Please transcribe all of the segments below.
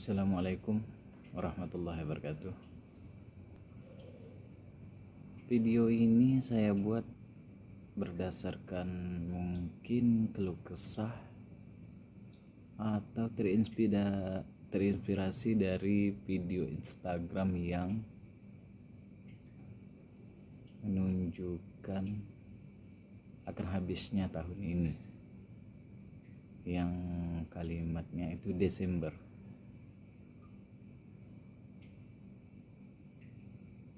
Assalamualaikum warahmatullahi wabarakatuh. Video ini saya buat berdasarkan mungkin keluh kesah atau terinspirasi dari video Instagram yang menunjukkan akan habisnya tahun ini, yang kalimatnya itu Desember.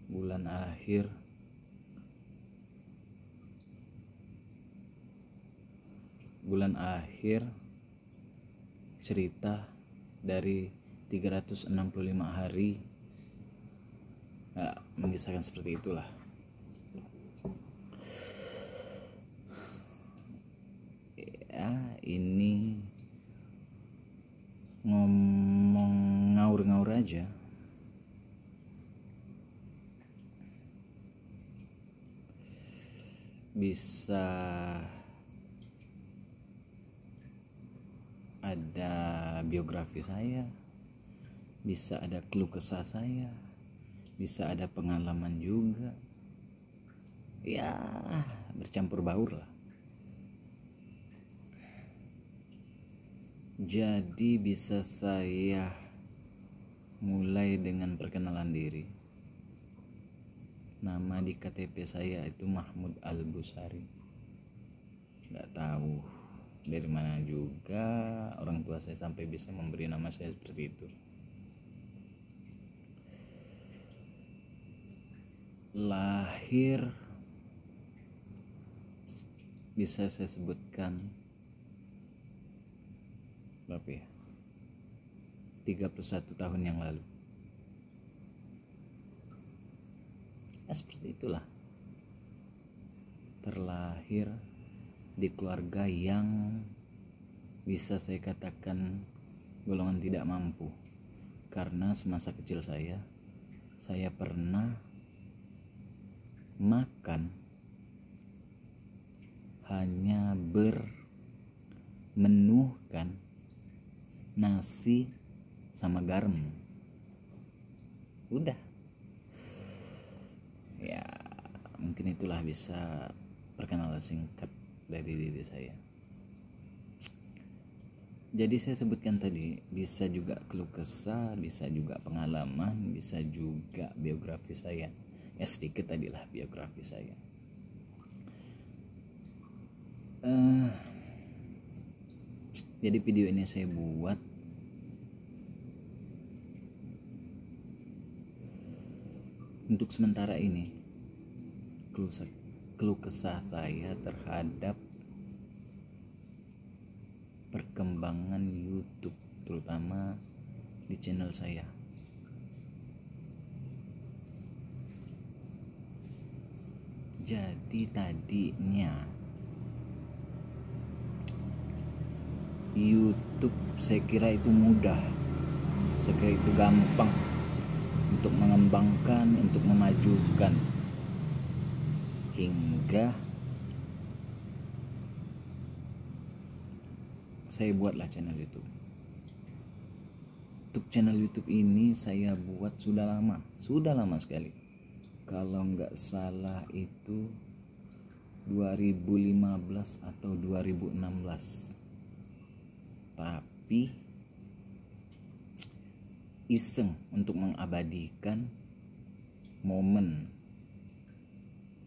Bulan akhir cerita dari 365 hari, mengisahkan seperti itulah. Ya, ini ngomong ngaur-ngaur aja. Bisa ada biografi saya, bisa ada keluh kesah saya, bisa ada pengalaman juga. Ya, bercampur baur lah. Jadi bisa saya mulai dengan perkenalan diri. Nama di KTP saya itu Mahmud Al-Busari. Gak tahu dari mana juga orang tua saya sampai bisa memberi nama saya seperti itu. Lahir bisa saya sebutkan berapa ya? 31 tahun yang lalu. Ya, seperti itulah. Terlahir di keluarga yang bisa saya katakan golongan tidak mampu, karena semasa kecil saya pernah makan hanya bermenuhkan nasi sama garam. Udah ya, mungkin itulah bisa perkenalan singkat dari diri saya. Jadi saya sebutkan tadi, bisa juga keluh kesah, bisa juga pengalaman, bisa juga biografi saya. Ya, sedikit tadilah biografi saya. Jadi video ini saya buat untuk sementara ini keluh kesah saya terhadap perkembangan YouTube, terutama di channel saya. Jadi tadinya YouTube saya kira itu mudah, saya kira itu gampang untuk mengembangkan, untuk memajukan, hingga saya buatlah channel YouTube. Untuk channel YouTube ini saya buat sudah lama sekali. Kalau nggak salah itu 2015 atau 2016. Tapi iseng untuk mengabadikan momen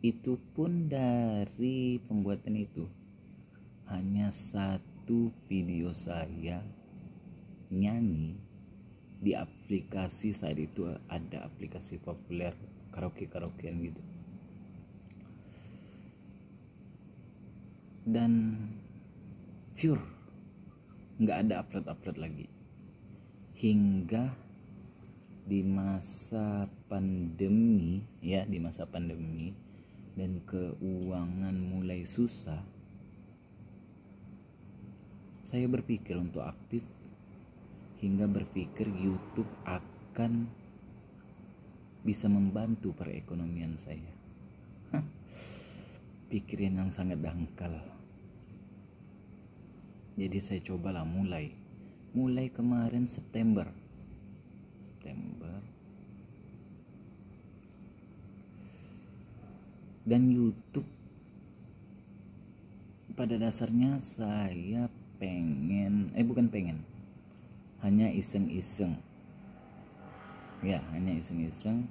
itu pun, dari pembuatan itu hanya satu video saya nyanyi di aplikasi. Saat itu ada aplikasi populer karaokean gitu, dan pure nggak ada upload lagi, hingga di masa pandemi dan keuangan mulai susah, saya berpikir untuk aktif, hingga berpikir YouTube akan bisa membantu perekonomian saya. Pikiran yang sangat dangkal. Jadi saya cobalah mulai kemarin September September. Dan YouTube pada dasarnya saya bukan pengen, hanya iseng-iseng. Ya, hanya iseng-iseng.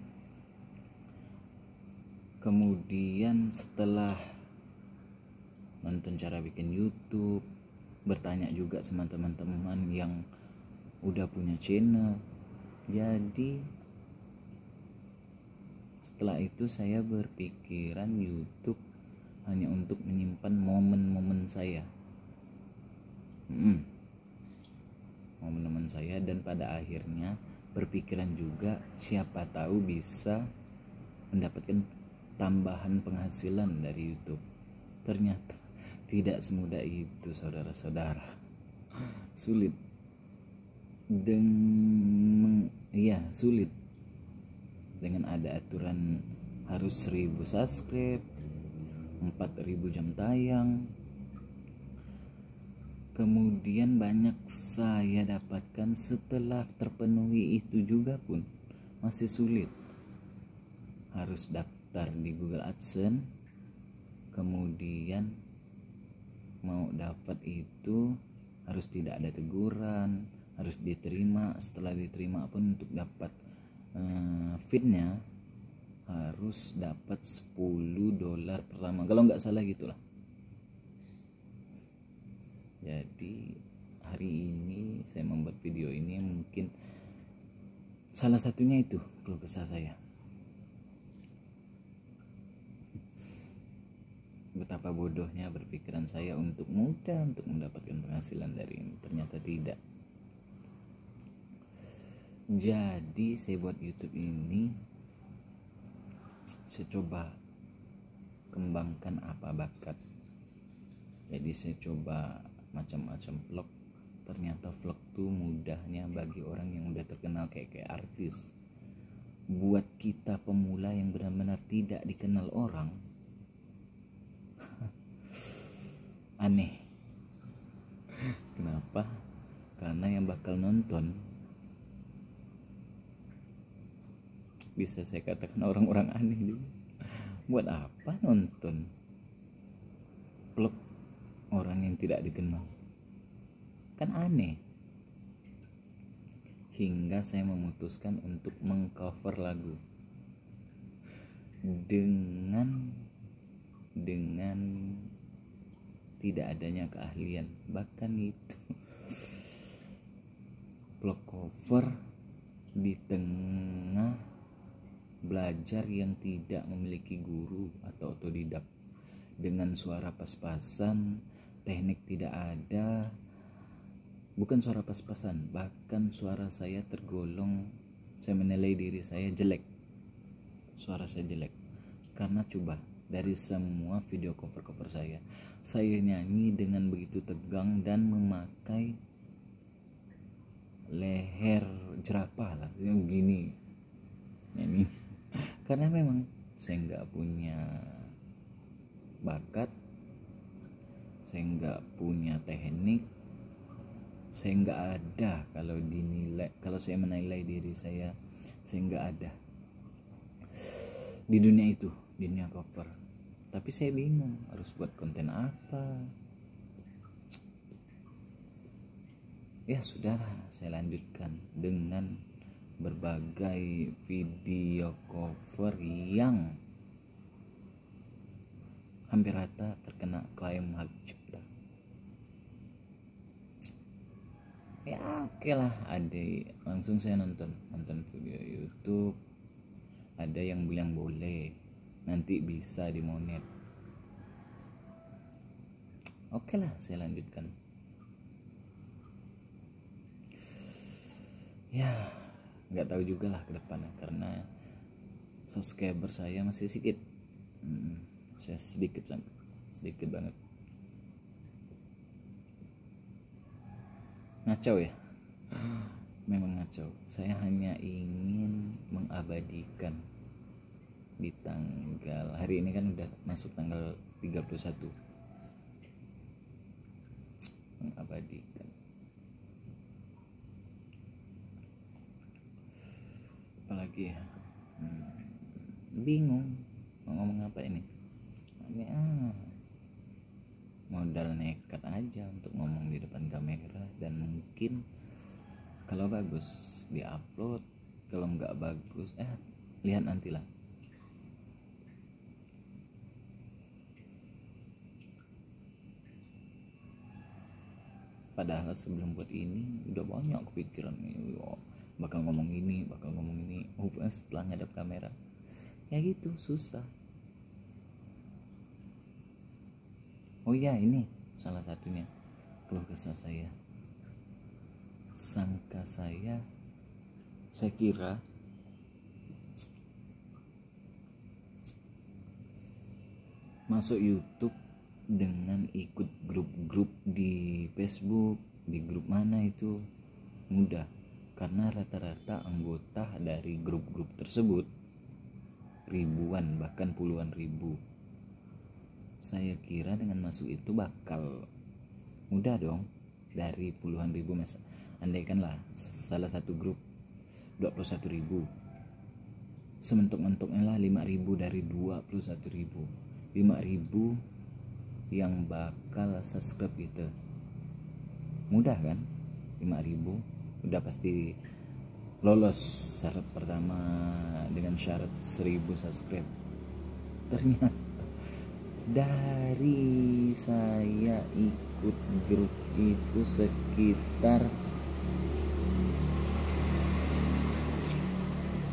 Kemudian setelah nonton cara bikin YouTube, bertanya juga sama teman-teman yang udah punya channel. Jadi setelah itu saya berpikiran YouTube hanya untuk menyimpan momen-momen saya. Momen-momen saya, dan pada akhirnya berpikiran juga siapa tahu bisa mendapatkan tambahan penghasilan dari YouTube. Ternyata tidak semudah itu, saudara-saudara. Sulit. Sulit. Dengan ada aturan harus 1000 subscribe, 4000 jam tayang. Kemudian banyak saya dapatkan setelah terpenuhi itu juga pun masih sulit. Harus daftar di Google AdSense. Kemudian mau dapat itu harus tidak ada teguran, harus diterima. Setelah diterima pun untuk dapat feednya harus dapat $10 pertama, kalau nggak salah gitulah. Jadi hari ini saya membuat video ini mungkin salah satunya itu keluh kesah saya. Betapa bodohnya berpikiran saya untuk mudah untuk mendapatkan penghasilan dari ini, ternyata tidak. Jadi saya buat YouTube ini, saya coba kembangkan apa bakat. Jadi saya coba macam-macam vlog. Ternyata vlog tuh mudahnya bagi orang yang udah terkenal kayak artis. Buat kita pemula yang benar-benar tidak dikenal orang, aneh. Kenapa? Karena yang bakal nonton bisa saya katakan orang-orang aneh juga. Buat apa nonton vlog orang yang tidak dikenal? Kan aneh. Hingga saya memutuskan untuk mengcover lagu dengan tidak adanya keahlian. Bahkan itu vlog cover di tengah belajar yang tidak memiliki guru atau otodidak, dengan suara pas-pasan, teknik tidak ada. Bukan suara pas-pasan, bahkan suara saya tergolong, saya menilai diri saya jelek. Suara saya jelek karena coba dari semua video cover saya nyanyi dengan begitu tegang dan memakai leher jerapah lah, begini nyanyi. Karena memang saya nggak punya bakat, saya nggak punya teknik, saya nggak ada. Kalau saya menilai diri saya nggak ada di dunia itu, dunia cover. Tapi saya bingung harus buat konten apa. Ya sudahlah, saya lanjutkan dengan berbagai video cover yang hampir rata terkena klaim hak cipta. Ya oke lah, langsung saya nonton video YouTube. Ada yang bilang boleh, nanti bisa dimonet. Oke lah, saya lanjutkan. Ya nggak tahu juga lah ke depannya, karena subscriber saya masih sedikit. Saya sedikit banget. Ngacau ya. Memang ngacau. Saya hanya ingin mengabadikan di tanggal, hari ini kan udah masuk tanggal 31, mengabadikan. apalagi ya, bingung mau ngomong apa ini. Modal nekat aja untuk ngomong di depan kamera, dan mungkin kalau bagus diupload, kalau nggak bagus lihat nantilah. Padahal sebelum buat ini udah banyak kepikiran nih, bakal ngomong ini. Setelah ngadap kamera ya gitu, susah. Oh ya, ini salah satunya keluh kesah saya. Saya kira masuk YouTube dengan ikut grup-grup di Facebook, di grup mana itu mudah, karena rata-rata anggota dari grup-grup tersebut ribuan, bahkan puluhan ribu. Saya kira dengan masuk itu bakal mudah dong, dari puluhan ribu. Andaikanlah salah satu grup 21 ribu, sementok-mentoknya lah 5 ribu dari 21 ribu, 5 ribu yang bakal subscribe gitu. Mudah kan? 5 ribu udah pasti lolos syarat pertama dengan syarat 1000 subscribe. Ternyata dari saya ikut grup itu sekitar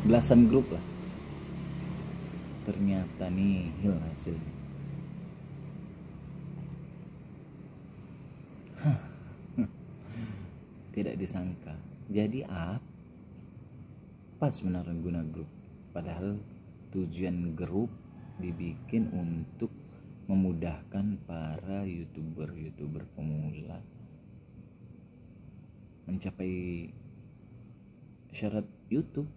belasan grup lah, ternyata nihil hasilnya. Tidak disangka. Jadi apa sebenarnya guna grup? Padahal tujuan grup dibikin untuk memudahkan para youtuber pemula mencapai syarat YouTube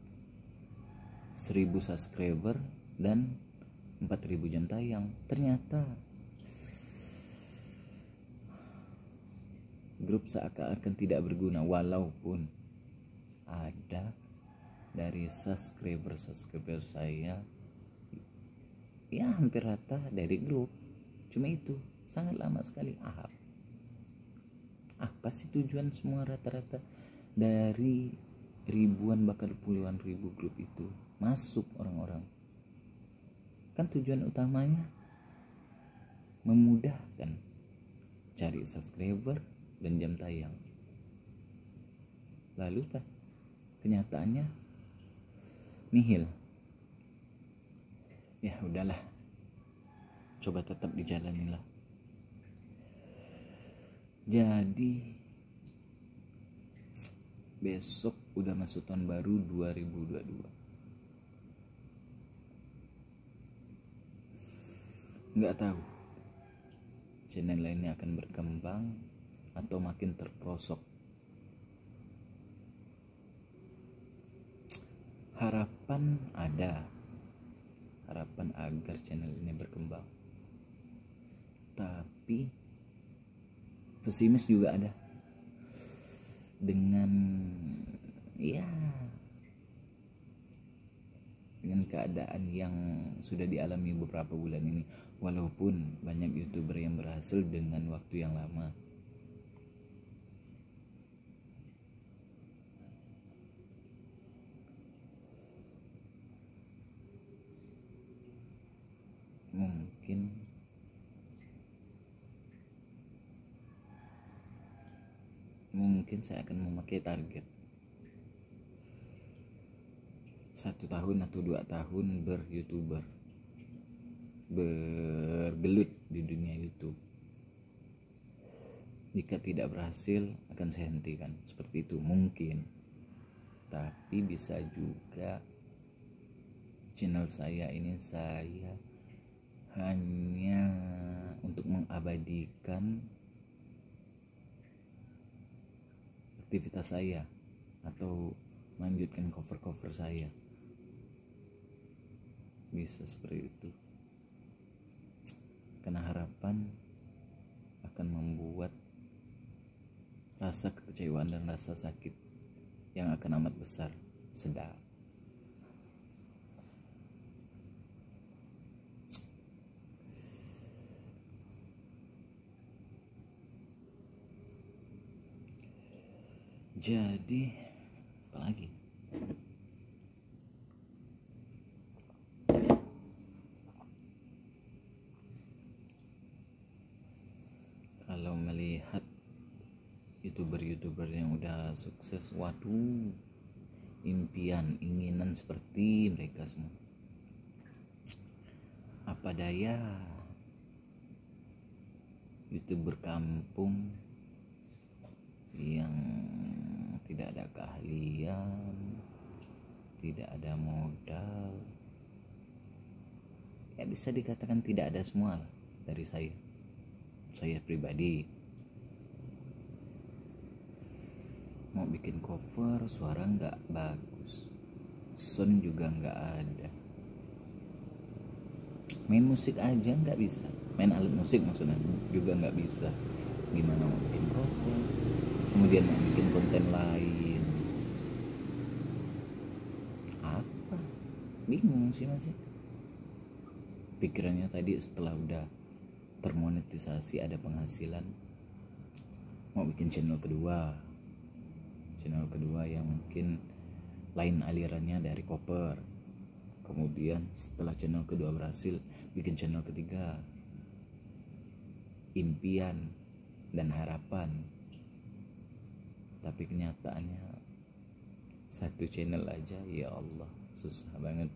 1000 subscriber dan 4000 jam tayang. Ternyata grup seakan-akan tidak berguna, walaupun ada dari subscriber saya ya hampir rata dari grup. Cuma itu sangat lama sekali. Apa sih tujuan semua rata-rata dari ribuan bahkan puluhan ribu grup itu masuk orang-orang? Kan tujuan utamanya memudahkan cari subscriber dan jam tayang. Lalu kenyataannya nihil. Ya udahlah, coba tetap dijalanilah. Jadi besok udah masuk tahun baru 2022. Nggak tahu channel lainnya akan berkembang atau makin terperosok. Harapan ada, harapan agar channel ini berkembang, tapi pesimis juga ada. Dengan keadaan yang sudah dialami beberapa bulan ini, walaupun banyak youtuber yang berhasil dengan waktu yang lama. Mungkin saya akan memakai target 1 tahun atau 2 tahun ber-youtuber, bergelut di dunia YouTube. Jika tidak berhasil akan saya hentikan, seperti itu mungkin. Tapi bisa juga channel saya ini saya hanya untuk mengabadikan aktivitas saya atau melanjutkan cover saya. Bisa seperti itu, karena harapan akan membuat rasa kekecewaan dan rasa sakit yang akan amat besar sedap. Jadi apa lagi? Kalau melihat youtuber yang udah sukses, waduh, inginan seperti mereka semua. Apa daya, youtuber kampung yang tidak ada keahlian, tidak ada modal, ya bisa dikatakan tidak ada semua lah dari saya pribadi. Mau bikin cover, suara nggak bagus, sound juga nggak ada, main musik aja nggak bisa, main alat musik maksudnya juga nggak bisa. Gimana mau bikin cover, kemudian mau bikin konten lain, apa, bingung sih masih. Pikirannya tadi setelah udah termonetisasi, ada penghasilan, mau bikin channel kedua yang mungkin lain alirannya dari cover. Kemudian setelah channel kedua berhasil, bikin channel ketiga. Impian dan harapan, tapi kenyataannya satu channel aja, ya Allah, susah banget.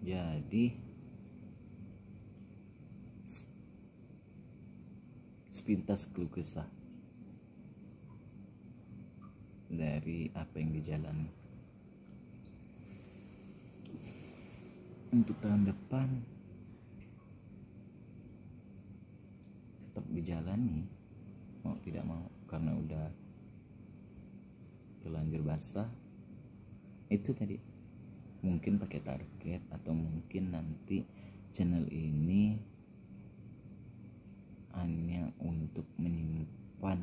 Jadi sepintas keluh kesah dari apa yang dijalani. Untuk tahun depan tetap dijalani, mau tidak mau, karena udah terlanjur basah. Itu tadi mungkin pakai target, atau mungkin nanti channel ini hanya untuk menyimpan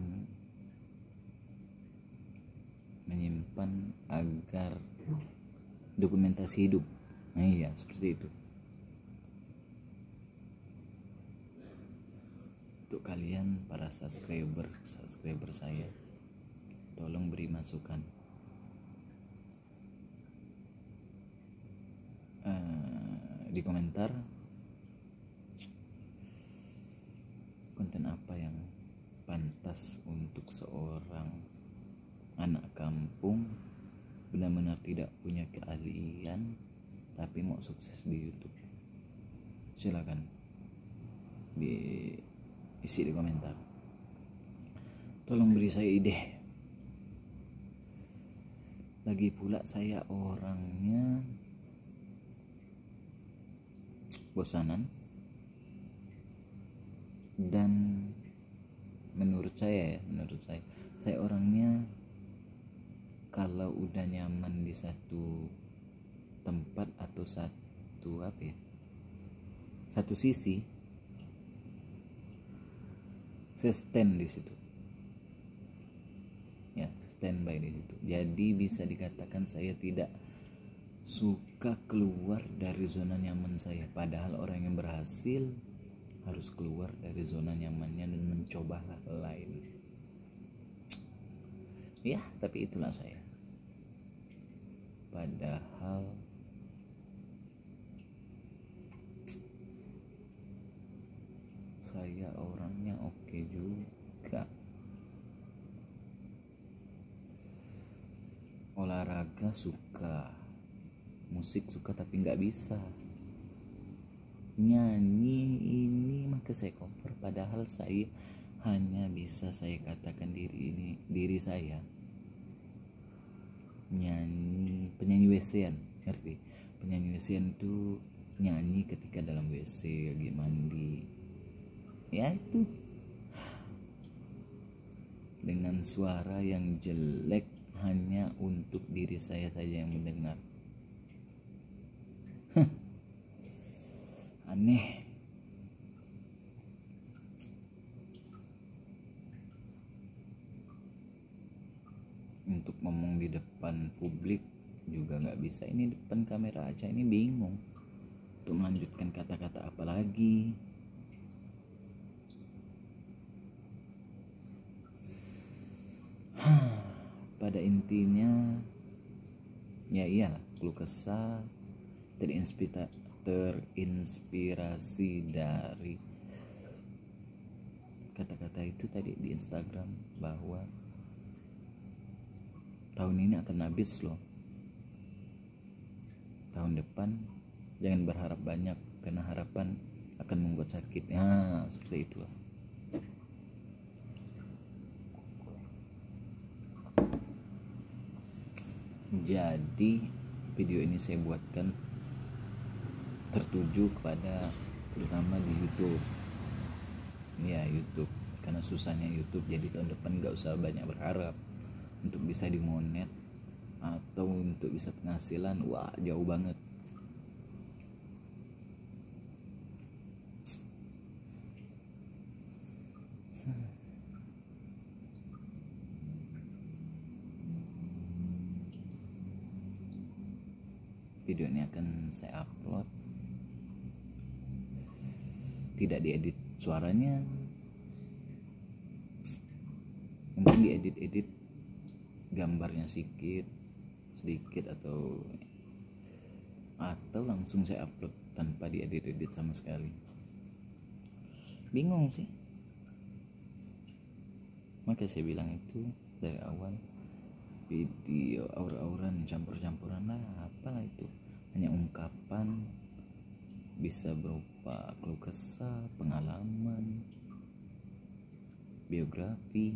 agar dokumentasi hidup. Nah iya, seperti itu. Untuk kalian para subscriber saya, tolong beri masukan. Di komentar konten apa yang pantas untuk seorang anak kampung benar-benar tidak punya keahlian tapi mau sukses di YouTube. Silakan diisi di komentar. Tolong beri saya ide. Lagi pula saya orangnya bosanan, dan menurut saya orangnya kalau udah nyaman di satu tempat atau satu sisi, saya stand di situ, ya, standby di situ. Jadi bisa dikatakan saya tidak suka keluar dari zona nyaman saya, padahal orang yang berhasil harus keluar dari zona nyamannya dan mencoba hal lain. Ya, tapi itulah saya. Padahal saya orangnya oke juga. Olahraga suka, musik suka, tapi nggak bisa. Nyanyi ini maka saya cover, padahal saya hanya bisa saya katakan diri saya penyanyi WC-an, ngerti? Penyanyi WC-an itu nyanyi ketika dalam WC lagi mandi, ya itu, dengan suara yang jelek hanya untuk diri saya saja yang mendengar. Aneh. Untuk ngomong di depan publik juga nggak bisa. Ini depan kamera aja ini bingung untuk melanjutkan kata-kata apa lagi. pada intinya ya iyalah, keluh kesah terinspirasi dari kata-kata itu tadi di Instagram, bahwa tahun ini akan habis loh, tahun depan jangan berharap banyak karena harapan akan membuat sakit. Nah, seperti itu. Jadi video ini saya buatkan tertuju kepada terutama di YouTube. Ya, YouTube, karena susahnya YouTube, jadi tahun depan gak usah banyak berharap untuk bisa dimonet atau untuk bisa penghasilan. Wah, jauh banget. Video ini akan saya upload, tidak diedit suaranya, mungkin diedit gambarnya sedikit atau langsung saya upload tanpa diedit sama sekali. Bingung sih, maka saya bilang itu dari awal, video aur-auran campur-campuran lah, apalah itu, hanya ungkapan, bisa berupa keluh kesah, pengalaman, biografi,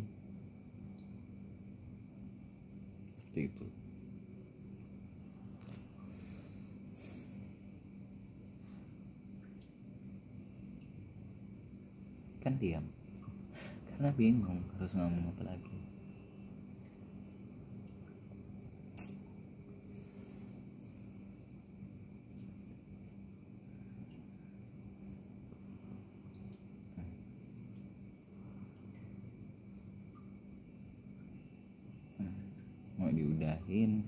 seperti itu. Kan diam karena bingung harus ngomong apa lagi. Mau diudahin,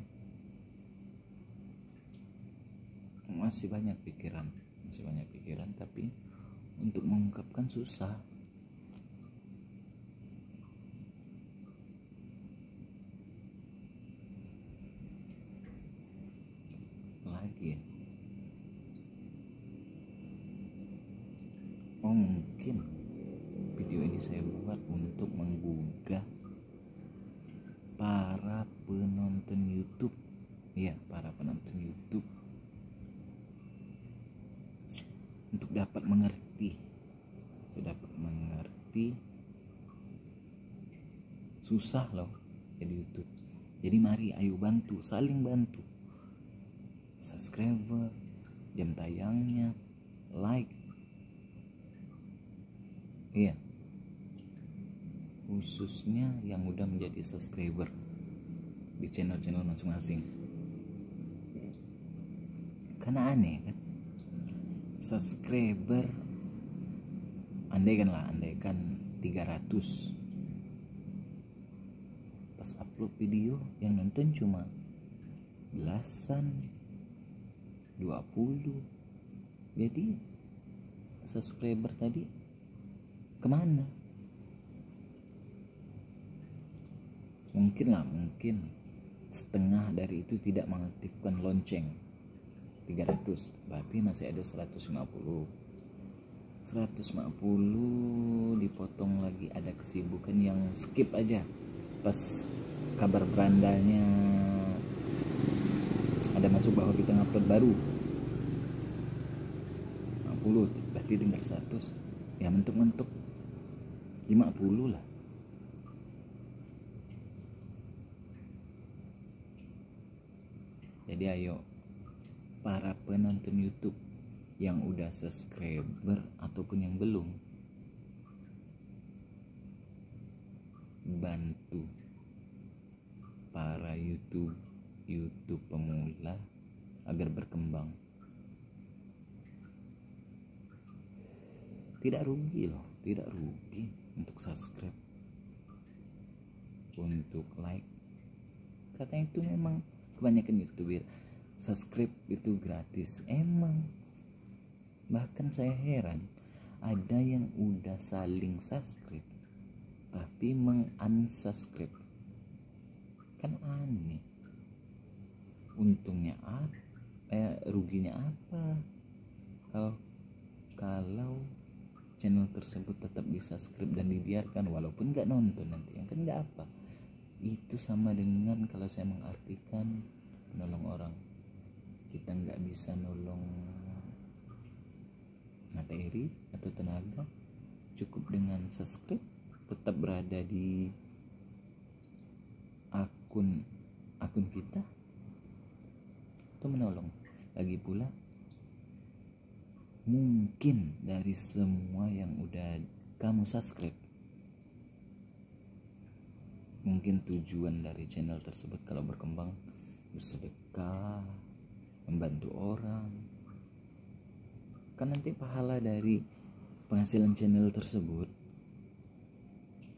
masih banyak pikiran, tapi untuk mengungkapkan susah. Lagi mungkin video ini saya buat untuk menggugah para penonton YouTube, para penonton YouTube, untuk dapat mengerti, susah loh jadi YouTube. Jadi mari ayo saling bantu, subscriber, jam tayangnya, like, khususnya yang udah menjadi subscriber di channel-channel masing-masing. Karena aneh kan, subscriber andaikan 300, pas upload video yang nonton cuma belasan, 20, jadi subscriber tadi kemana? Mungkin setengah dari itu tidak mengaktifkan lonceng. 300 berarti masih ada 150 dipotong lagi, ada kesibukan yang skip aja pas kabar berandanya ada masuk bahwa kita ngupload baru. 50 berarti tinggal 100, ya mentok 50 lah. Jadi ayo para penonton YouTube yang udah subscriber ataupun yang belum, bantu para YouTube pemula agar berkembang. Tidak rugi untuk subscribe, untuk like. Katanya itu memang kebanyakan YouTuber subscribe itu gratis. Emang, bahkan saya heran ada yang udah saling subscribe tapi mengunsubscribe Kan aneh. Untungnya apa? Ruginya apa kalau channel tersebut tetap di subscribe dan dibiarkan walaupun nggak nonton nanti, yang kan nggak apa. Itu sama dengan kalau saya mengartikan menolong orang. Kita nggak bisa nolong materi atau tenaga, cukup dengan subscribe, tetap berada di akun kita, itu menolong. Lagi pula mungkin dari semua yang udah kamu subscribe, mungkin tujuan dari channel tersebut kalau berkembang bersedekah, membantu orang, kan nanti pahala dari penghasilan channel tersebut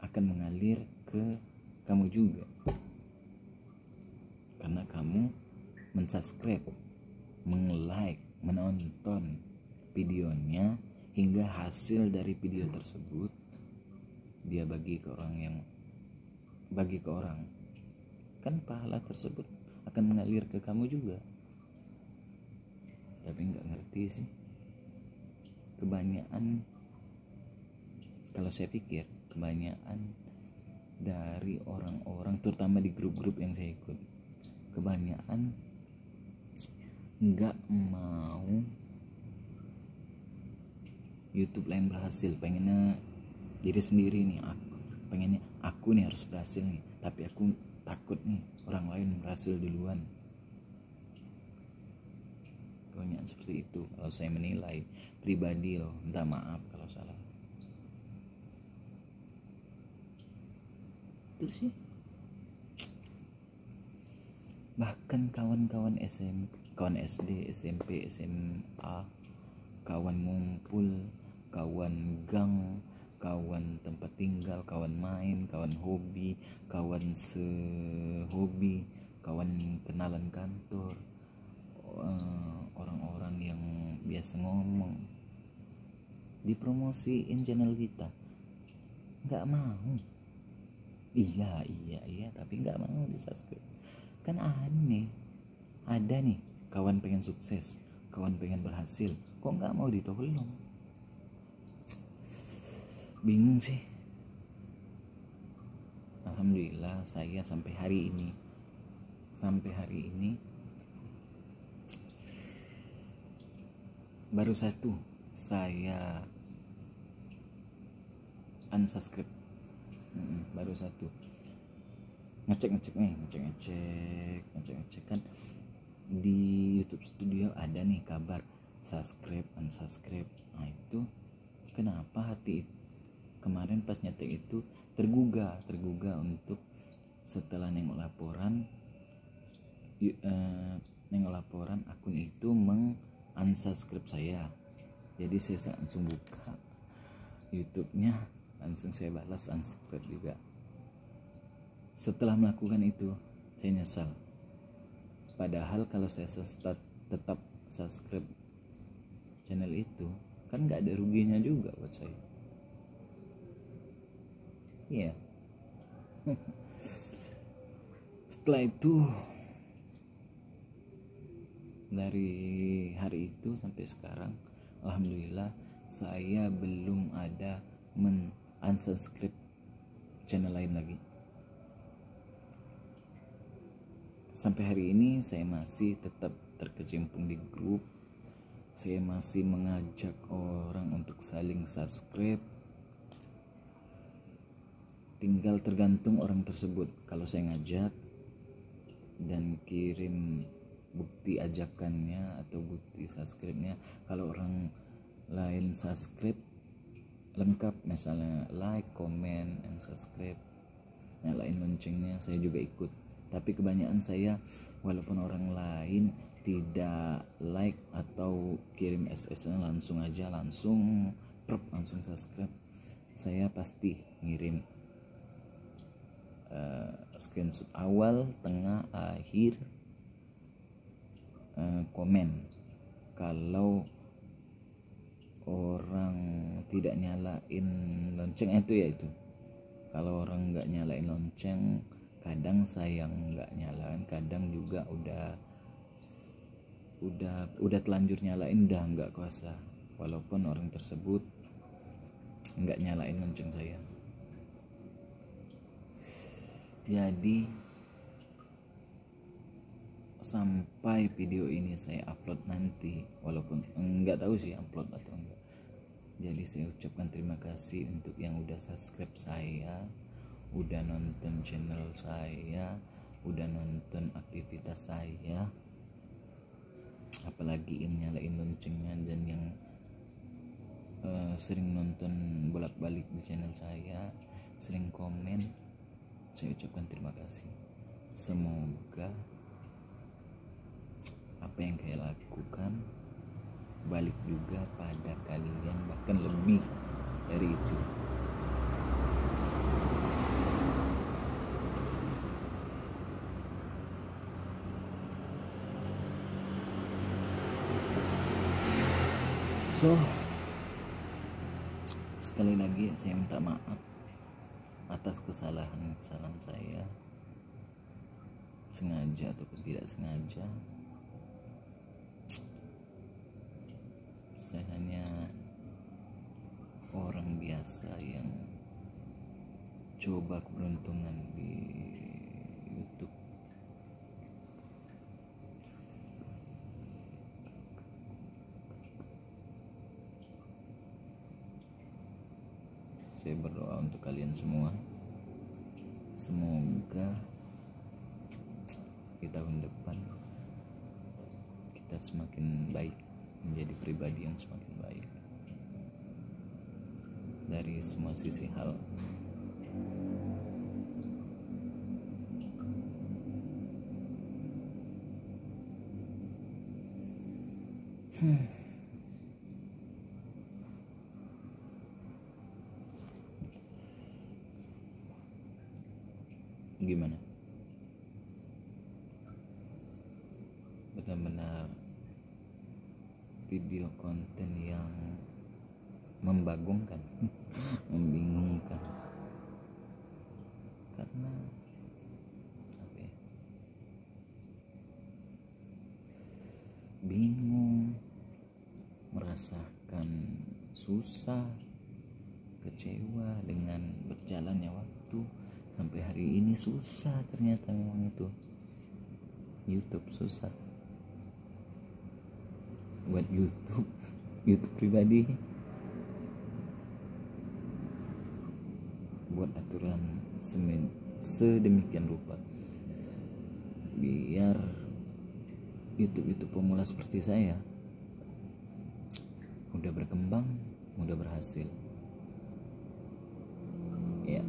akan mengalir ke kamu juga, karena kamu mensubscribe, meng-like, menonton videonya, hingga hasil dari video tersebut dia bagi ke orang, kan pahala tersebut akan mengalir ke kamu juga. Tapi nggak ngerti sih, kebanyakan, kalau saya pikir kebanyakan dari orang-orang, terutama di grup-grup yang saya ikut, kebanyakan nggak mau YouTube lain berhasil, pengennya diri sendiri nih, pengennya aku nih harus berhasil nih, tapi aku takut nih orang lain berhasil duluan. Kebanyakan seperti itu kalau saya menilai pribadi loh, minta maaf kalau salah. Itu sih. Bahkan kawan-kawan kawan SD, SMP, SMA, kawan ngumpul, kawan gang, kawan tempat tinggal, kawan main, kawan hobi, kawan sehobi, kawan kenalan kantor, orang-orang yang biasa ngomong, dipromosiin channel kita, nggak mau. Iya tapi nggak mau di subscribe. Kan aneh. Ada nih kawan pengen sukses, kawan pengen berhasil, kok nggak mau ditolong? Bingung sih. Alhamdulillah saya sampai hari ini baru satu saya unsubscribe, baru satu. Ngecek kan di YouTube Studio ada nih kabar subscribe unsubscribe. Nah itu kenapa hati kemarin pas nyetek itu tergugah untuk setelah nengok laporan akun itu unsubscribe saya. Jadi saya langsung buka YouTube-nya, langsung saya balas unsubscribe juga. Setelah melakukan itu saya nyesal, padahal kalau saya tetap subscribe channel itu kan nggak ada ruginya juga buat saya. Iya. Setelah itu, dari hari itu sampai sekarang, alhamdulillah saya belum ada unsubscribe channel lain lagi. Sampai hari ini saya masih tetap terkecimpung di grup. Saya masih mengajak orang untuk saling subscribe. Tinggal tergantung orang tersebut. Kalau saya ngajak dan kirim bukti ajakannya atau bukti subscribe-nya, kalau orang lain subscribe lengkap, misalnya like, comment, and subscribe, nyalain loncengnya, saya juga ikut. Tapi kebanyakan saya, walaupun orang lain tidak like atau kirim SS-nya langsung subscribe, saya pasti ngirim screenshot awal, tengah, akhir, komen. Kalau orang tidak nyalain lonceng itu kalau orang nggak nyalain lonceng Kadang saya nggak nyalain, kadang juga udah telanjur nyalain, udah nggak kuasa, walaupun orang tersebut nggak nyalain lonceng saya. Jadi sampai video ini saya upload nanti, walaupun nggak tahu sih upload atau enggak, jadi saya ucapkan terima kasih untuk yang udah subscribe saya, udah nonton channel saya, udah nonton aktivitas saya, apalagi yang nyalain loncengnya, dan yang sering nonton bolak-balik di channel saya, sering komen. Saya ucapkan terima kasih. Semoga apa yang saya lakukan balik juga pada kalian, bahkan lebih dari itu. So, sekali lagi saya minta maaf atas kesalahan saya, sengaja ataupun tidak sengaja. Saya hanya orang biasa yang coba keberuntungan di YouTube. Saya berdoa untuk kalian semua, semoga di tahun depan kita semakin baik, menjadi pribadi yang semakin baik dari semua sisi hal. Gimana? Benar-benar video konten yang membagongkan, membingungkan, karena apa ya? Bingung, merasakan susah, kecewa dengan berjalannya waktu. Sampai hari ini susah, ternyata memang itu YouTube susah. Buat YouTube pribadi, buat aturan sedemikian rupa biar YouTube pemula seperti saya udah berkembang, udah berhasil. Ya,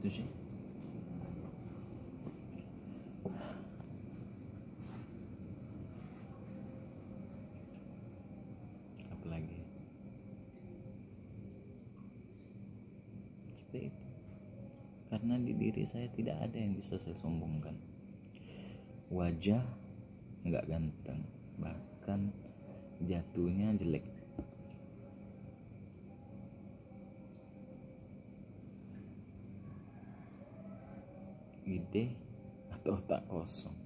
itu sih. Apalagi seperti itu, karena di diri saya tidak ada yang bisa saya sombongkan. Wajah nggak ganteng, bahkan jatuhnya jelek. Ide atau otak kosong.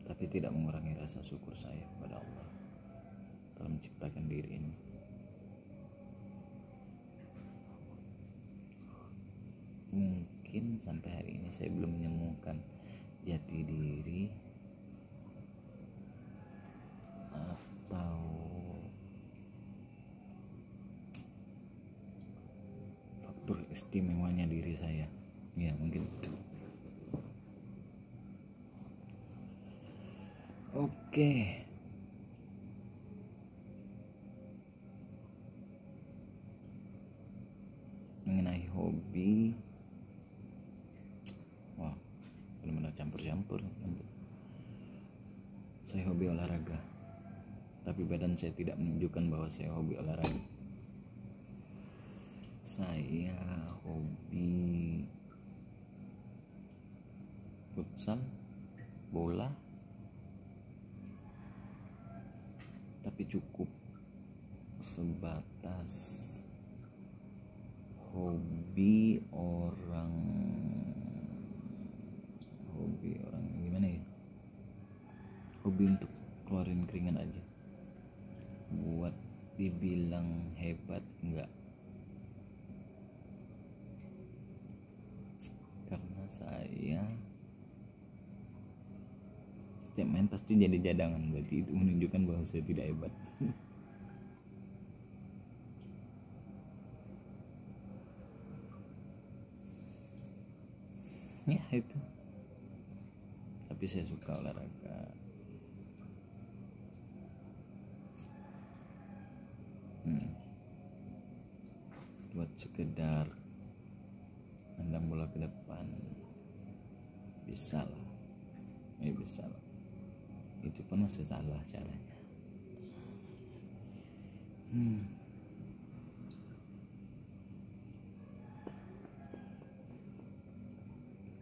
Tapi tidak mengurangi rasa syukur saya kepada Allah telah menciptakan diri ini. Mungkin sampai hari ini saya belum menemukan jati diri atau faktor istimewanya diri saya. Ya, mungkin itu. Oke. Mengenai hobi, wah, benar-benar campur-campur. Saya hobi olahraga, tapi badan saya tidak menunjukkan bahwa saya hobi olahraga. Saya hobi futsal, bola, tapi cukup sebatas hobi orang gimana ya, hobi untuk keluarin keringat aja. Buat dibilang hebat enggak, karena saya setiap main pasti jadi cadangan, berarti itu menunjukkan bahwa saya tidak hebat. Ya itu, tapi saya suka olahraga. Buat sekedar nendang bola ke depan bisa lah, bisa lah. Itu pun masih salah caranya.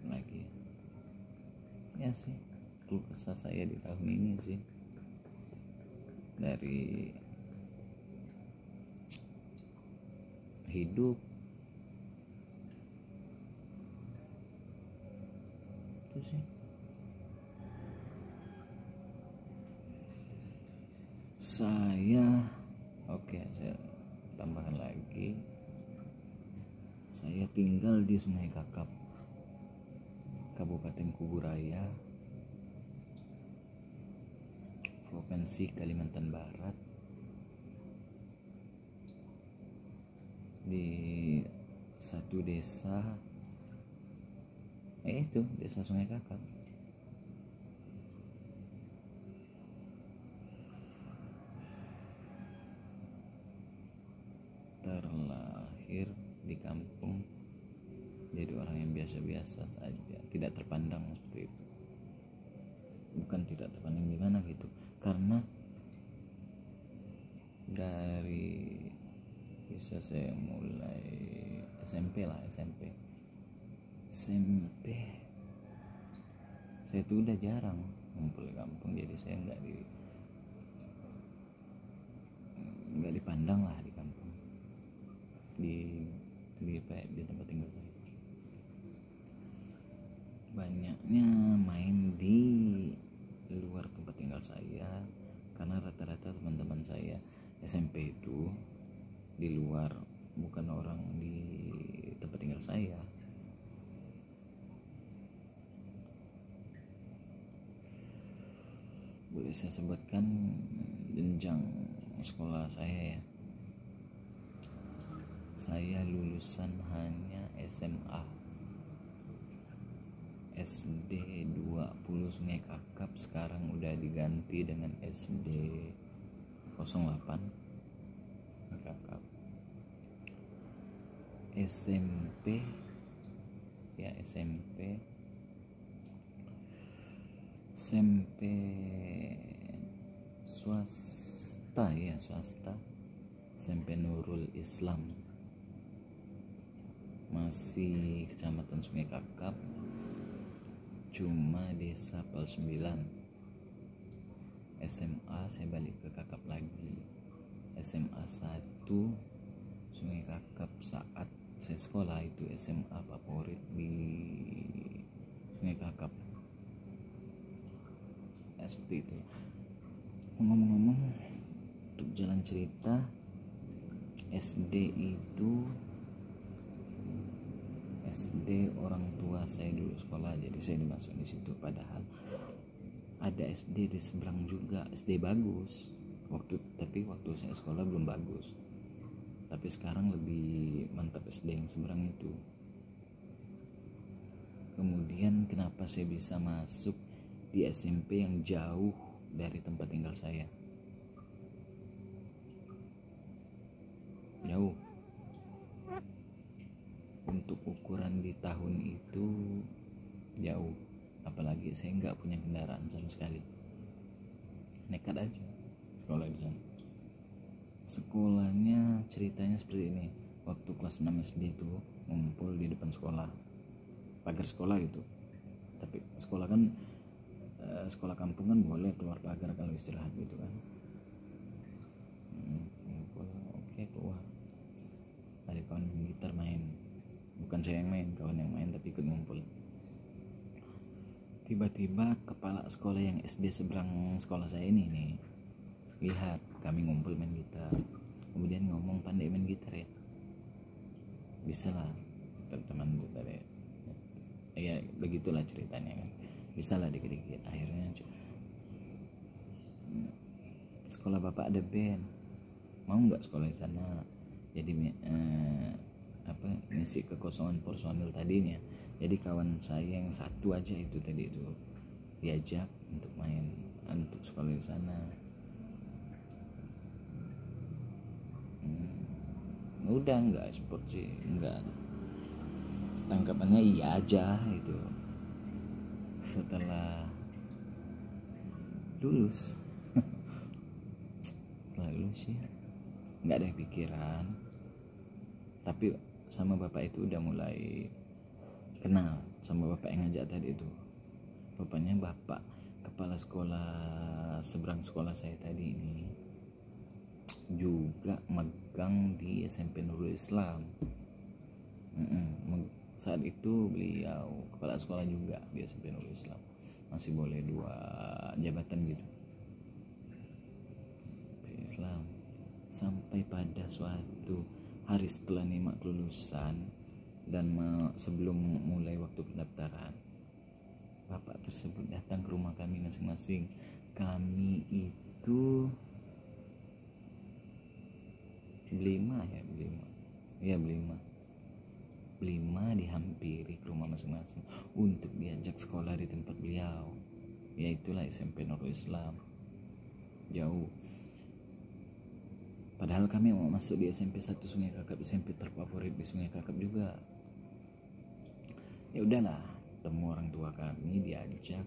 Lagi ya sih, keluh kesah saya di tahun ini sih, dari hidup itu sih. Saya tambahkan lagi, saya tinggal di Sungai Kakap, Kabupaten Kuburaya, Provinsi Kalimantan Barat, di satu desa, itu desa Sungai Kakap. Terlahir di kampung, jadi orang yang biasa-biasa saja, tidak terpandang seperti itu. Bukan tidak terpandang gimana gitu, karena dari bisa saya mulai SMP saya tuh udah jarang ngumpul di kampung, jadi saya nggak dipandang lah di kampung, di tempat tinggal saya. Banyaknya main di luar tempat tinggal saya, karena rata-rata teman-teman saya SMP itu di luar, bukan orang di tempat tinggal saya. Boleh saya sebutkan jenjang sekolah saya ya. Saya lulusan hanya SMA, SD 20 Sungai Kakap, sekarang udah diganti dengan SD 08 Kakap. SMP swasta SMP Nurul Islam, masih Kecamatan Sungai Kakap, cuma desa Pal 9. SMA saya balik ke Kakap lagi, SMA 1 Sungai Kakap. Saat saya sekolah itu SMA favorit di Sungai Kakap, seperti itu. Ngomong-ngomong, untuk jalan cerita, SD orang tua saya dulu sekolah, jadi saya dimasuk di situ. Padahal ada SD di seberang juga, SD bagus. Tapi waktu saya sekolah belum bagus. Tapi sekarang lebih mantap SD yang seberang itu. Kemudian kenapa saya bisa masuk di SMP yang jauh dari tempat tinggal saya? Jauh. Untuk ukuran di tahun itu jauh. Apalagi saya nggak punya kendaraan sama sekali. Nekat aja sekolah di sana. Sekolahnya ceritanya seperti ini. Waktu kelas 6 SD itu ngumpul di depan sekolah, pagar sekolah gitu. Tapi sekolah kan sekolah kampung kan boleh keluar pagar kalau istirahat gitu kan. Ngumpul bukan saya yang main, kawan yang main tapi ikut ngumpul. Tiba-tiba kepala sekolah yang SD seberang sekolah saya ini nih lihat kami ngumpul main gitar, kemudian ngomong, pandai main gitar ya, bisa lah teman-teman dari ya begitulah ceritanya kan, bisa lah dikit-dikit. Akhirnya sekolah bapak ada band, mau nggak sekolah di sana, jadi ngisi kekosongan personil tadinya. Jadi kawan saya yang satu aja itu tadi itu diajak untuk main, untuk sekolah di sana. Udah nggak sport sih, nggak, tangkapannya iya aja itu. Setelah lulus ya nggak ada pikiran, tapi sama bapak itu udah mulai kenal sama bapak yang ngajak tadi itu. Bapaknya bapak kepala sekolah seberang sekolah saya tadi ini juga megang di SMP Nurul Islam. Saat itu beliau kepala sekolah juga di SMP Nurul Islam, masih boleh 2 jabatan gitu Islam. Sampai pada suatu hari setelah nimak kelulusan dan sebelum mulai waktu pendaftaran, bapak tersebut datang ke rumah kami masing-masing. Kami itu berlima dihampiri ke rumah masing-masing untuk diajak sekolah di tempat beliau, yaitulah SMP Nurul Islam. Jauh, padahal kami mau masuk di SMP 1 Sungai Kakap, SMP terfavorit di Sungai Kakap juga. Ya udahlah, temu orang tua kami, diajak,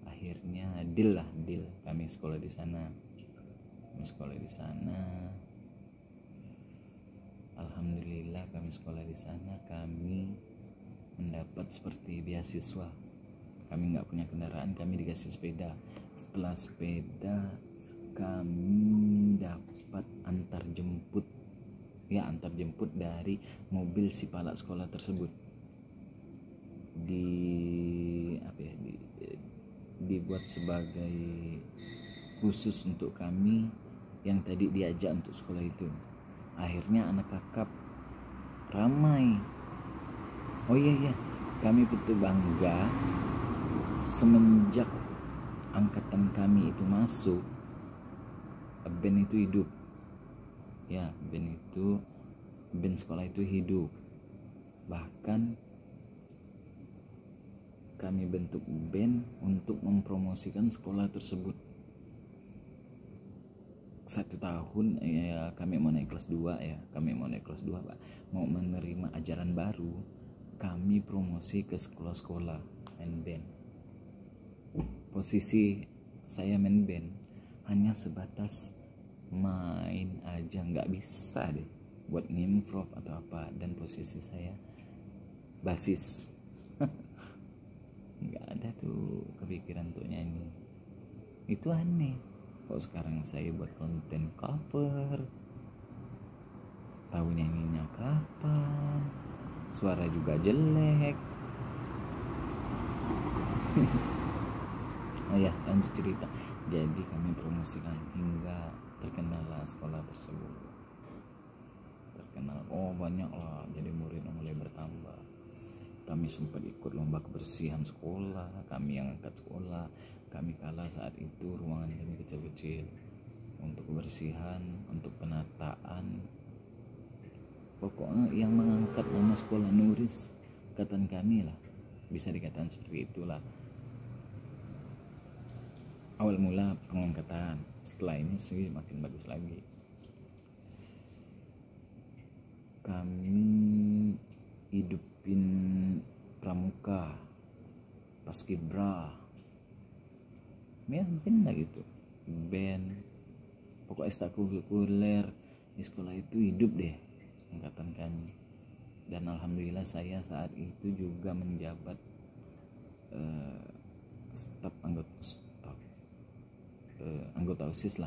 akhirnya deal kami sekolah di sana. Alhamdulillah kami sekolah di sana, kami mendapat seperti beasiswa. Kami nggak punya kendaraan, kami dikasih sepeda. Setelah sepeda kami dapat antar jemput dari mobil si palak sekolah tersebut. Dibuat sebagai khusus untuk kami yang tadi diajak untuk sekolah itu. Akhirnya anak kakap ramai. Oh iya, kami betul bangga semenjak angkatan kami itu masuk, band itu hidup ya, band sekolah itu hidup. Bahkan kami bentuk band untuk mempromosikan sekolah tersebut. 1 tahun ya, kami mau naik kelas 2 Pak, mau menerima ajaran baru, kami promosi ke sekolah-sekolah main band. Posisi saya main band hanya sebatas main aja, nggak bisa deh buat ngimprov atau apa, dan posisi saya basis. Nggak ada tuh kepikiran untuk nyanyi. Itu aneh, kok sekarang saya buat konten cover, tahu nyanyinya kapan, suara juga jelek. Oh ya, lanjut cerita. Jadi kami promosikan hingga terkenallah sekolah tersebut. Banyak lah, jadi murid mulai bertambah. Kami sempat ikut lomba kebersihan sekolah, kami yang angkat sekolah. Kami kalah saat itu, ruangan kami kecil-kecil untuk kebersihan, untuk penataan. Pokoknya yang mengangkat nama sekolah Nuris, katan kami lah, bisa dikatakan seperti itulah awal mula pengangkatan. Setelah ini sih makin bagus lagi. Kami hidupin pramuka, paskibra, band lah gitu, band, pokok ekstrakurikuler di sekolah itu hidup deh angkatan kami. Dan alhamdulillah saya saat itu juga menjabat anggota OSIS,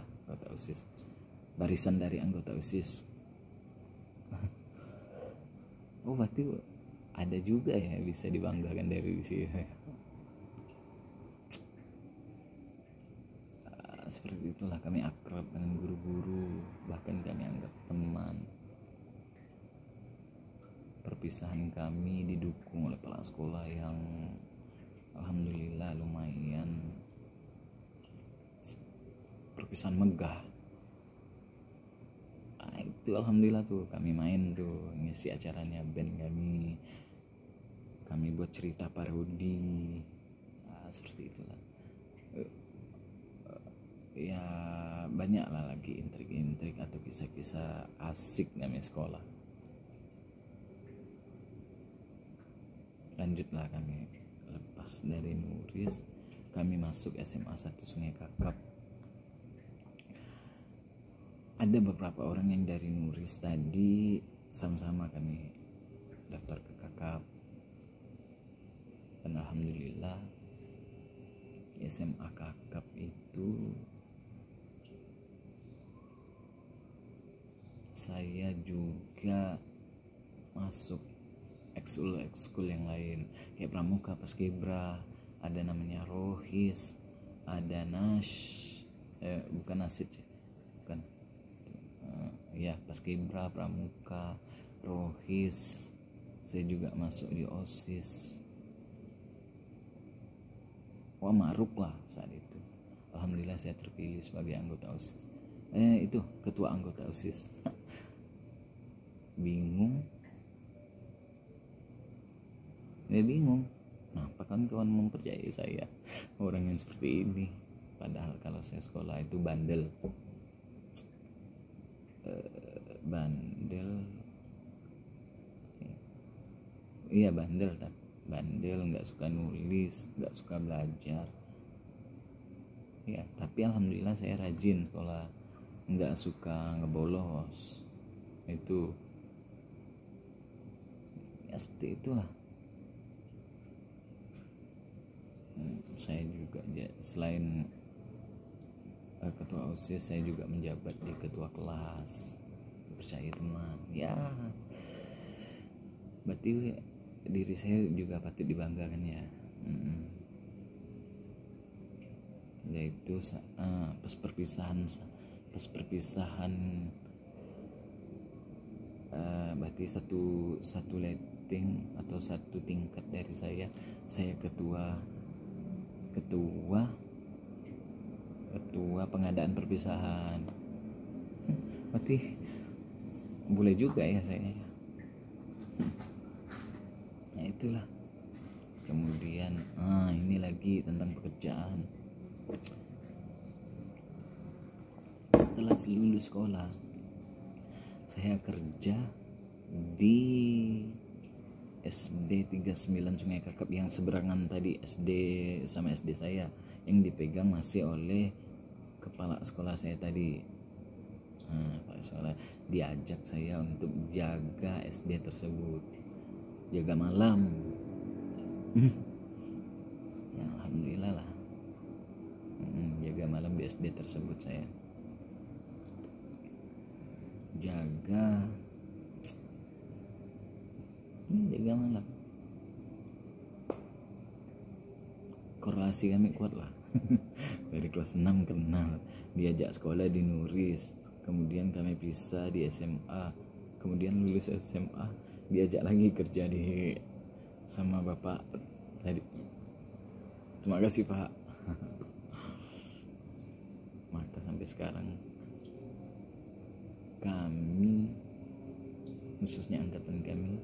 barisan dari anggota OSIS. Oh berarti ada juga ya bisa dibanggakan dari sini. Seperti itulah kami akrab dengan guru-guru, bahkan kami anggap teman. Perpisahan kami didukung oleh kepala sekolah yang alhamdulillah lumayan, perpisahan megah. Itu alhamdulillah tuh kami main tuh ngisi acaranya band kami buat cerita parodi, seperti itulah. Ya banyak lah lagi intrik-intrik atau kisah-kisah asik namanya sekolah. Lanjutlah kami lepas dari Nuris, kami masuk SMA 1 Sungai Kakap. Ada beberapa orang yang dari Nuris tadi sama-sama kami daftar ke Kakap, dan alhamdulillah di SMA Kakap itu saya juga masuk ekskul yang lain kayak pramuka, paskibra, ada namanya rohis, ada bukan nasid ya, bukan, ya paskibra, pramuka, rohis. Saya juga masuk di OSIS. Wah maruk lah saat itu. Alhamdulillah saya terpilih sebagai anggota OSIS. Itu ketua anggota OSIS. Bingung. Kenapa kan kawan mempercayai saya orang yang seperti ini? Padahal kalau saya sekolah itu bandel. Bandel, nggak suka nulis, nggak suka belajar. Ya, tapi alhamdulillah saya rajin sekolah, nggak suka ngebolos. Itu ya seperti itulah. Saya juga selain ketua OSIS, saya juga menjabat di ketua kelas, dipercaya teman. Ya, berarti diri saya juga patut dibanggakan ya. Yaitu pas perpisahan berarti satu letting atau satu tingkat dari saya ketua pengadaan perpisahan. Berarti boleh juga ya saya. Nah itulah. Kemudian ini lagi tentang pekerjaan. Setelah lulus sekolah, saya kerja di SD 39 Sungai Kakap yang seberangan tadi. SD sama SD saya yang dipegang masih oleh kepala sekolah saya tadi. Kepala sekolah diajak saya untuk jaga SD tersebut, jaga malam. Ya alhamdulillah lah, jaga malam di SD tersebut saya jaga malam. Korelasi kami kuat lah. Dari kelas 6 kenal, diajak sekolah di Nuris, kemudian kami pisah di SMA, kemudian lulus SMA diajak lagi kerja sama bapak tadi. Terima kasih Pak. Maka sampai sekarang kami, khususnya angkatan kami,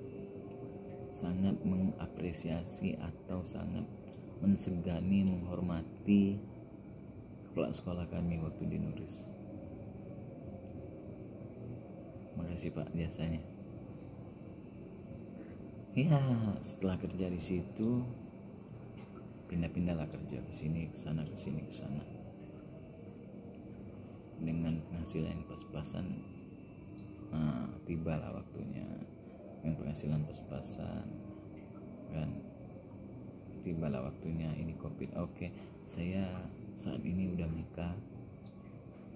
sangat mengapresiasi atau sangat mensegani, menghormati kepala sekolah kami waktu di Nuris. Makasih Pak jasanya. Ya setelah kerja di situ pindah-pindahlah kerja ke sini ke sana dengan penghasilan pas-pasan. Tibalah waktunya dengan penghasilan pas-pasan kan, tibalah waktunya ini COVID. Oke, saya saat ini udah menikah,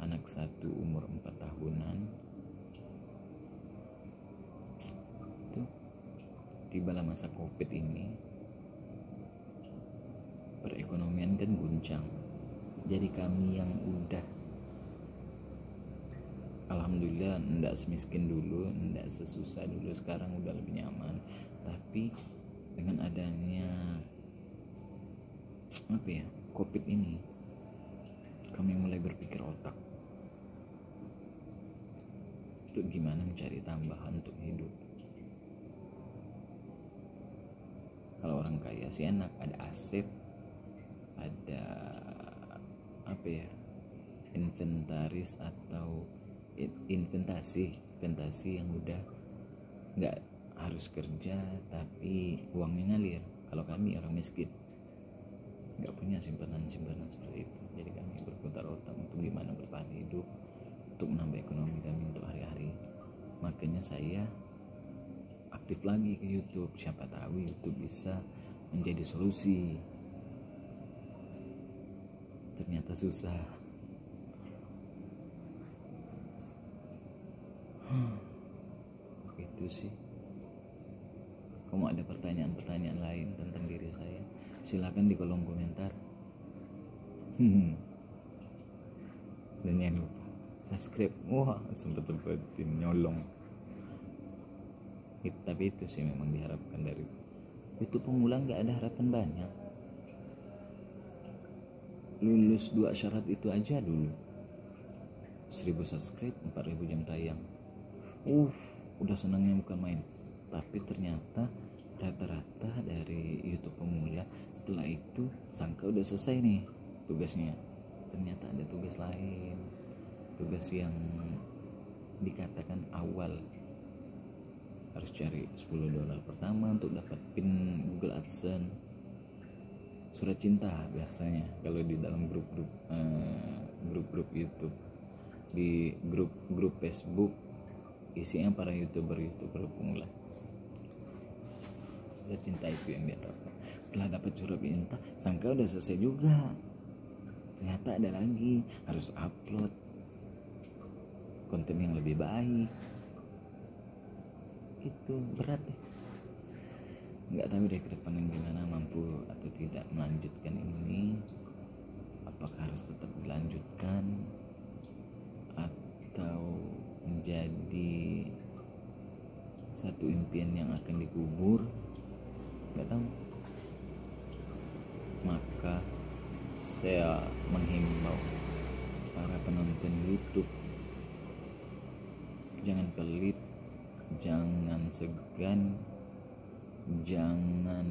anak satu umur 4 tahunan. Tuh tibalah masa COVID ini, perekonomian kan guncang. Jadi kami yang udah alhamdulillah enggak semiskin dulu, enggak sesusah dulu, sekarang udah lebih nyaman. Tapi dengan adanya COVID ini, kami mulai berpikir otak untuk gimana mencari tambahan untuk hidup. Kalau orang kaya sih enak, ada aset, ada inventaris atau inventasi yang udah nggak harus kerja tapi uangnya ngalir. Kalau kami orang miskin nggak punya simpanan seperti itu, jadi kami berputar otak untuk gimana bertahan hidup, untuk menambah ekonomi kami untuk hari-hari. Makanya saya aktif lagi ke YouTube, siapa tahu YouTube bisa menjadi solusi. Ternyata susah. Itu sih. Kamu ada pertanyaan-pertanyaan lain tentang diri saya, silakan di kolom komentar. Dan jangan lupa subscribe. Wah, sempet-sempetin nyolong. Tapi itu sih memang diharapkan dari YouTube pemula. Nggak ada harapan banyak, lulus 2 syarat itu aja dulu. 1000 subscribe, 4000 jam tayang. Udah senangnya bukan main. Tapi ternyata rata-rata dari YouTube pemula setelah itu sangka udah selesai nih tugasnya, ternyata ada tugas lain, tugas yang dikatakan awal. Harus cari $10 pertama untuk dapat pin Google AdSense, surat cinta biasanya kalau di dalam grup-grup YouTube, di grup Facebook isinya para youtuber pemula. Surat cinta itu yang dia dapat. Setelah dapat surat cinta sangka udah selesai juga, ternyata ada lagi, harus upload konten yang lebih baik. Itu berat deh. Nggak tahu deh ke depan gimana, mampu atau tidak melanjutkan ini. Apakah harus tetap dilanjutkan atau menjadi satu impian yang akan dikubur, nggak tahu. Maka saya menghimbau para penonton YouTube, jangan pelit, jangan segan, jangan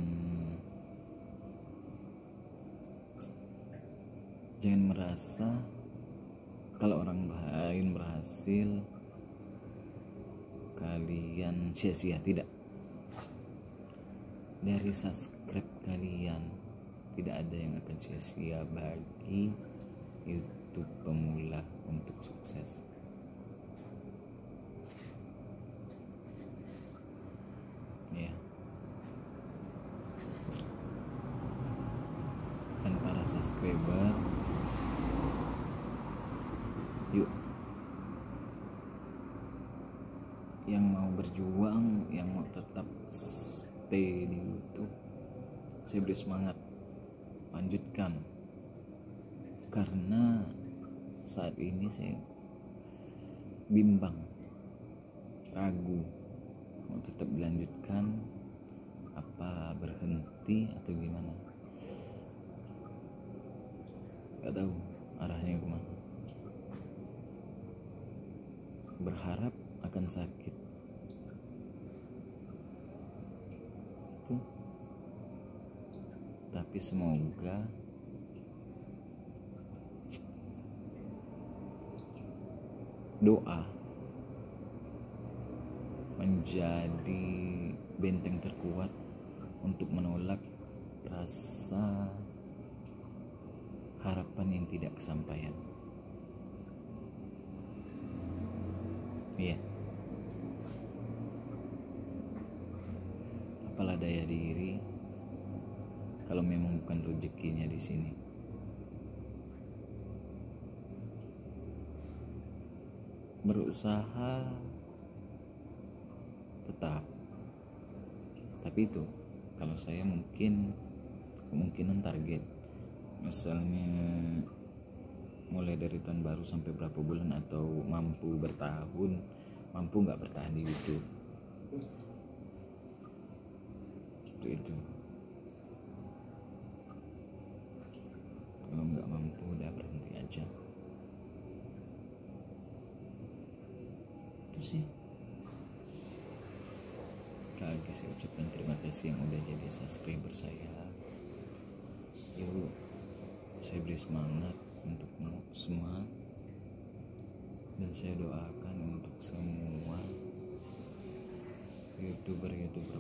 merasa kalau orang lain berhasil kalian sia-sia. Tidak. Dari subscribe kalian tidak ada yang akan sia-sia bagi YouTube pemula untuk sukses. Ya. Dan para subscriber, yuk, yang mau berjuang, yang mau tetap stay di YouTube, saya beri semangat, lanjutkan. Karena saat ini saya bimbang, ragu mau tetap dilanjutkan apa berhenti atau gimana. Gak tahu arahnya kemana. Berharap akan sakit itu, tapi semoga doa menjadi benteng terkuat untuk menolak rasa harapan yang tidak kesampaian. Iya. Apalah daya diri kalau memang bukan rezekinya di sini. Berusaha tetap, Tapi itu kalau saya mungkin kemungkinan target misalnya mulai dari tahun baru sampai berapa bulan, atau mampu bertahun, mampu nggak bertahan di YouTube itu. Kalau nggak mampu udah berhenti aja. Itu sih. Lagi saya ucapkan terima kasih yang udah jadi subscriber saya. Yuk, saya beri semangat untuk semua, dan saya doakan untuk semua youtuber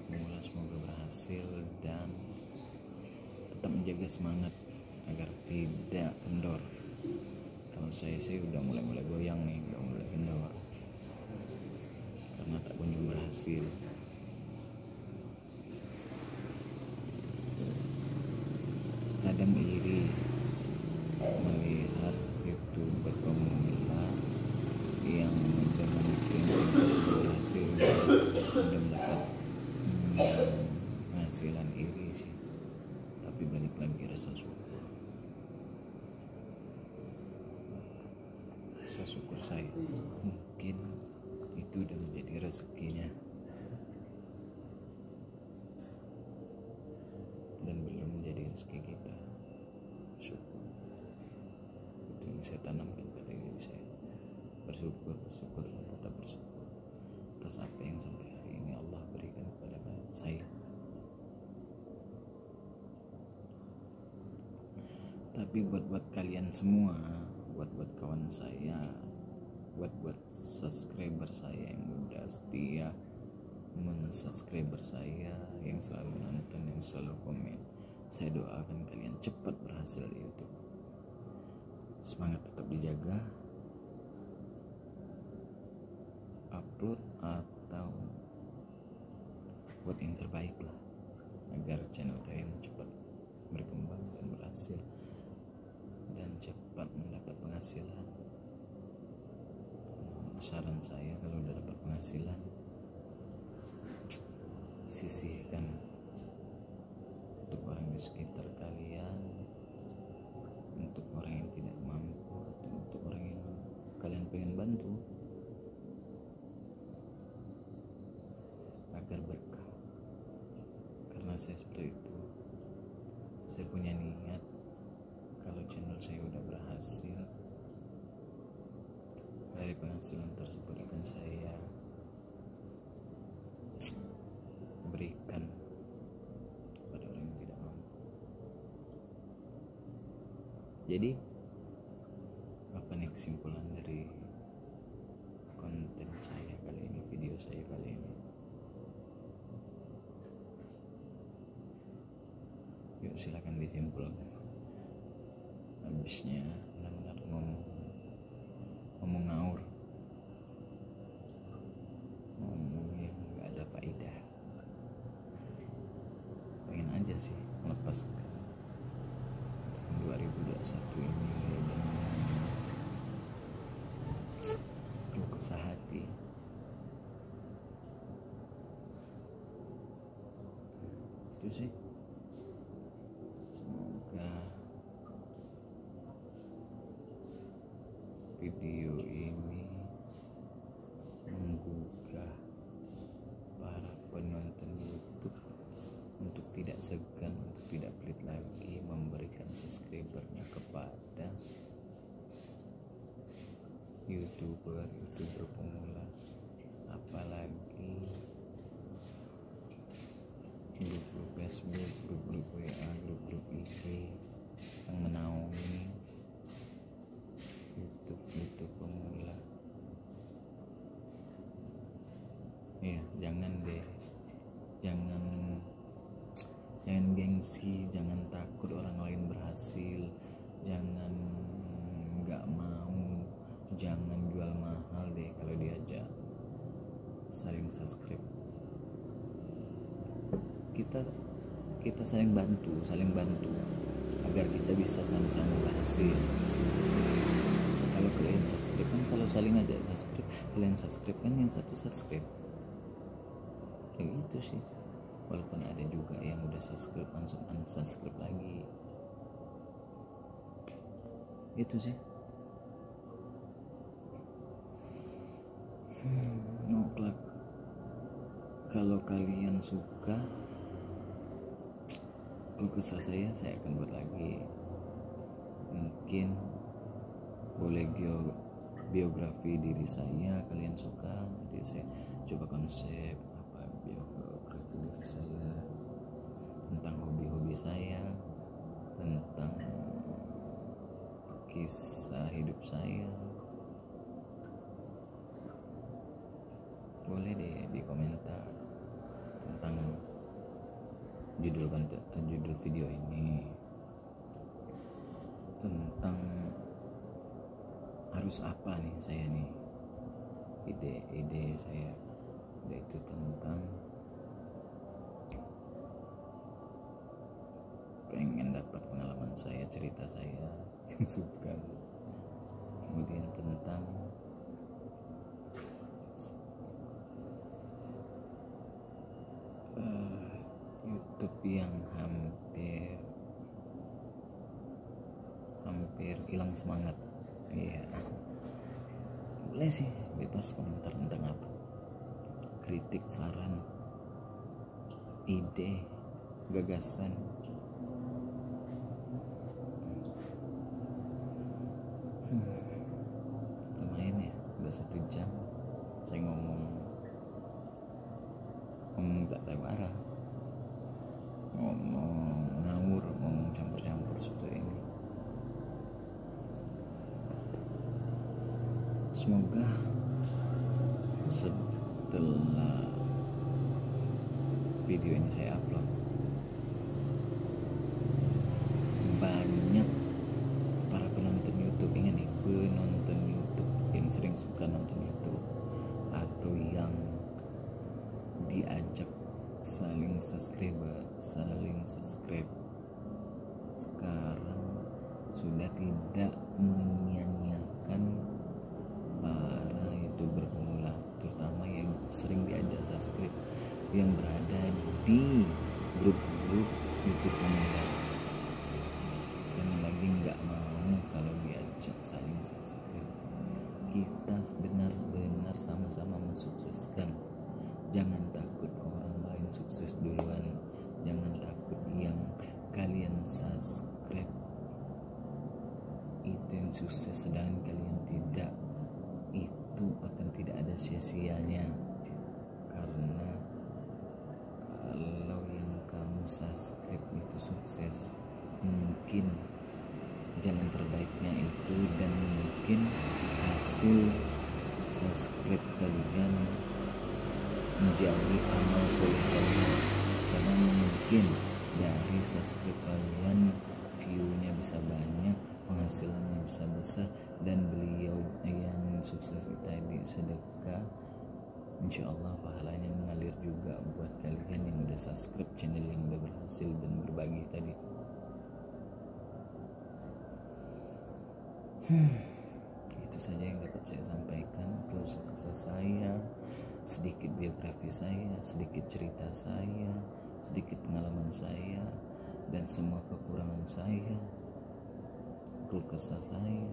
pemula semoga berhasil dan tetap menjaga semangat agar tidak kendor. Kalau saya sih udah mulai goyang nih, udah mulai kendor karena tak kunjung berhasil. Kadang iri melihat youtuber pemula yang dengan prinsip berhasil udah mendapat penghasilan, iri sih. Tapi balik lagi rasa syukur saya, mungkin itu udah menjadi rezekinya dan belum menjadi rezeki kita. Syukur itu yang saya tanamkan pada diri saya. Bersyukur dan tetap bersyukur atas apa yang sampai hari ini Allah berikan kepada saya. Tapi buat kalian semua, buat kawan saya, buat subscriber saya yang udah setia subscriber saya, yang selalu nonton, yang selalu komen, saya doakan kalian cepat berhasil di YouTube. Semangat tetap dijaga, upload atau buat yang terbaik lah, agar channel kalian cepat berkembang dan berhasil dan cepat mendapat penghasilan. Saran saya, kalau udah dapat penghasilan, sisihkan untuk orang di sekitar kalian, untuk orang yang tidak mampu, atau untuk orang yang kalian pengen bantu, agar berkah. Karena saya seperti itu, saya punya niat kalau channel saya udah berhasil, dari penghasilan tersebut akan saya berikan kepada orang yang tidak mampu. Jadi apa nih kesimpulan dari konten saya kali ini, video saya kali ini? Yuk silakan disimpulkan. Habisnya benar-benar ngomong ngawur, ngomong yang gak ada faedah. Pengen aja sih melepas 2021 ini dengan keluh kesah hati. Itu sih. Semoga video ini menggugah para penonton YouTube untuk tidak segan, untuk tidak pelit lagi memberikan subscribernya kepada youtuber pemula, apalagi grup-grup Facebook, grup-grup WA, grup-grup IG yang menaungi YouTube pemula. Ya, jangan deh, jangan gengsi, jangan takut orang lain berhasil, jangan nggak mau, jangan jual mahal deh kalau diajak. Saling subscribe, kita saling bantu agar kita bisa sama-sama berhasil. Kalau kalian subscribe kan, kalau saling aja subscribe, kalian subscribe kan yang satu subscribe, kayak gitu sih. Walaupun ada juga yang udah subscribe langsung unsubscribe lagi. Itu sih. Noklak. Kalau kalian suka keluh kesah saya akan buat lagi. Mungkin boleh biografi diri saya kalian suka, nanti saya coba konsep apa biografi diri saya, tentang hobi-hobi saya, tentang kisah hidup saya. Boleh deh di komentar tentang judul video ini, tentang harus apa nih saya nih, ide saya, yaitu tentang pengen dapat pengalaman saya, cerita saya yang suka. Kemudian tentang YouTube yang hampir hilang semangat. Iya, boleh sih, bebas komentar tentang apa, kritik, saran, ide, gagasan. Lumayan ya, udah 1 jam saya ngomong tak tahu arah, ngomong ngawur, ngomong campur-campur seperti ini. Semoga setelah video ini saya upload, banyak para penonton YouTube, ingat nih, penonton YouTube yang sering suka nonton YouTube atau yang diajak saling subscribe sekarang sudah tidak menyanyiakan para YouTuber pemula, terutama yang sering diajak subscribe, yang berada di grup-grup YouTube pemula, dan lagi nggak mau kalau diajak saling subscribe. Kita benar-benar sama-sama mensukseskan. Jangan takut orang lain sukses duluan, jangan takut yang kalian subscribe itu yang sukses sedangkan kalian tidak. Itu akan tidak ada sia-sianya, karena kalau yang kamu subscribe itu sukses, mungkin jalan terbaiknya itu, dan mungkin hasil subscribe kalian menjadi amal soleh kalian, karena mungkin dari subscribe kalian view-nya bisa banyak, penghasilannya bisa besar, dan beliau yang sukses tadi sedekah, insya Allah pahalanya mengalir juga buat kalian yang udah subscribe channel yang udah berhasil dan berbagi tadi. Itu saja yang dapat saya sampaikan, keluh kesah saya, sedikit biografi saya, sedikit cerita saya, sedikit pengalaman saya, dan semua kekurangan saya, keluh kesah saya.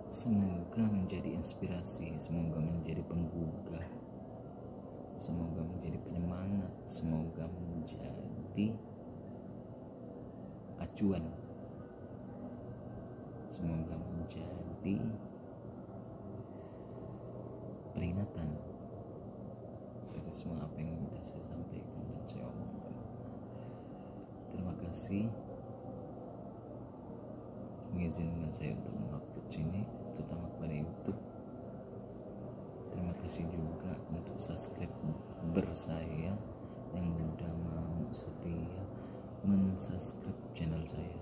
Semoga menjadi inspirasi, semoga menjadi penggugah, semoga menjadi penyemangat, semoga menjadi acuan, semoga menjadi peringatan dari semua apa yang sudah saya sampaikan dan saya omongkan. Terima kasih mengizinkan saya untuk mengupload sini, terutama kepada YouTube. Terima kasih juga untuk subscriber saya yang sudah mau setia mensubscribe channel saya,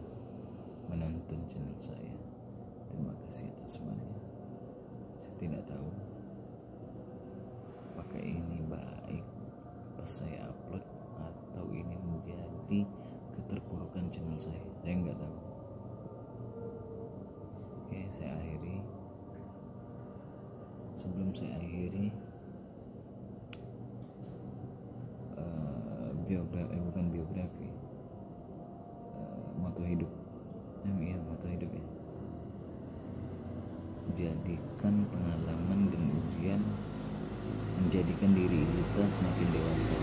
menonton channel saya. Terima kasih atas semuanya. Saya tidak tahu apakah ini baik pas saya upload atau ini menjadi keterpurukan channel saya nggak tahu. Oke, saya akhiri. Sebelum saya akhiri, bukan biografi, moto hidup. Iya, moto hidup ya. Jadikan pengalaman dan ujian menjadikan diri kita semakin dewasa.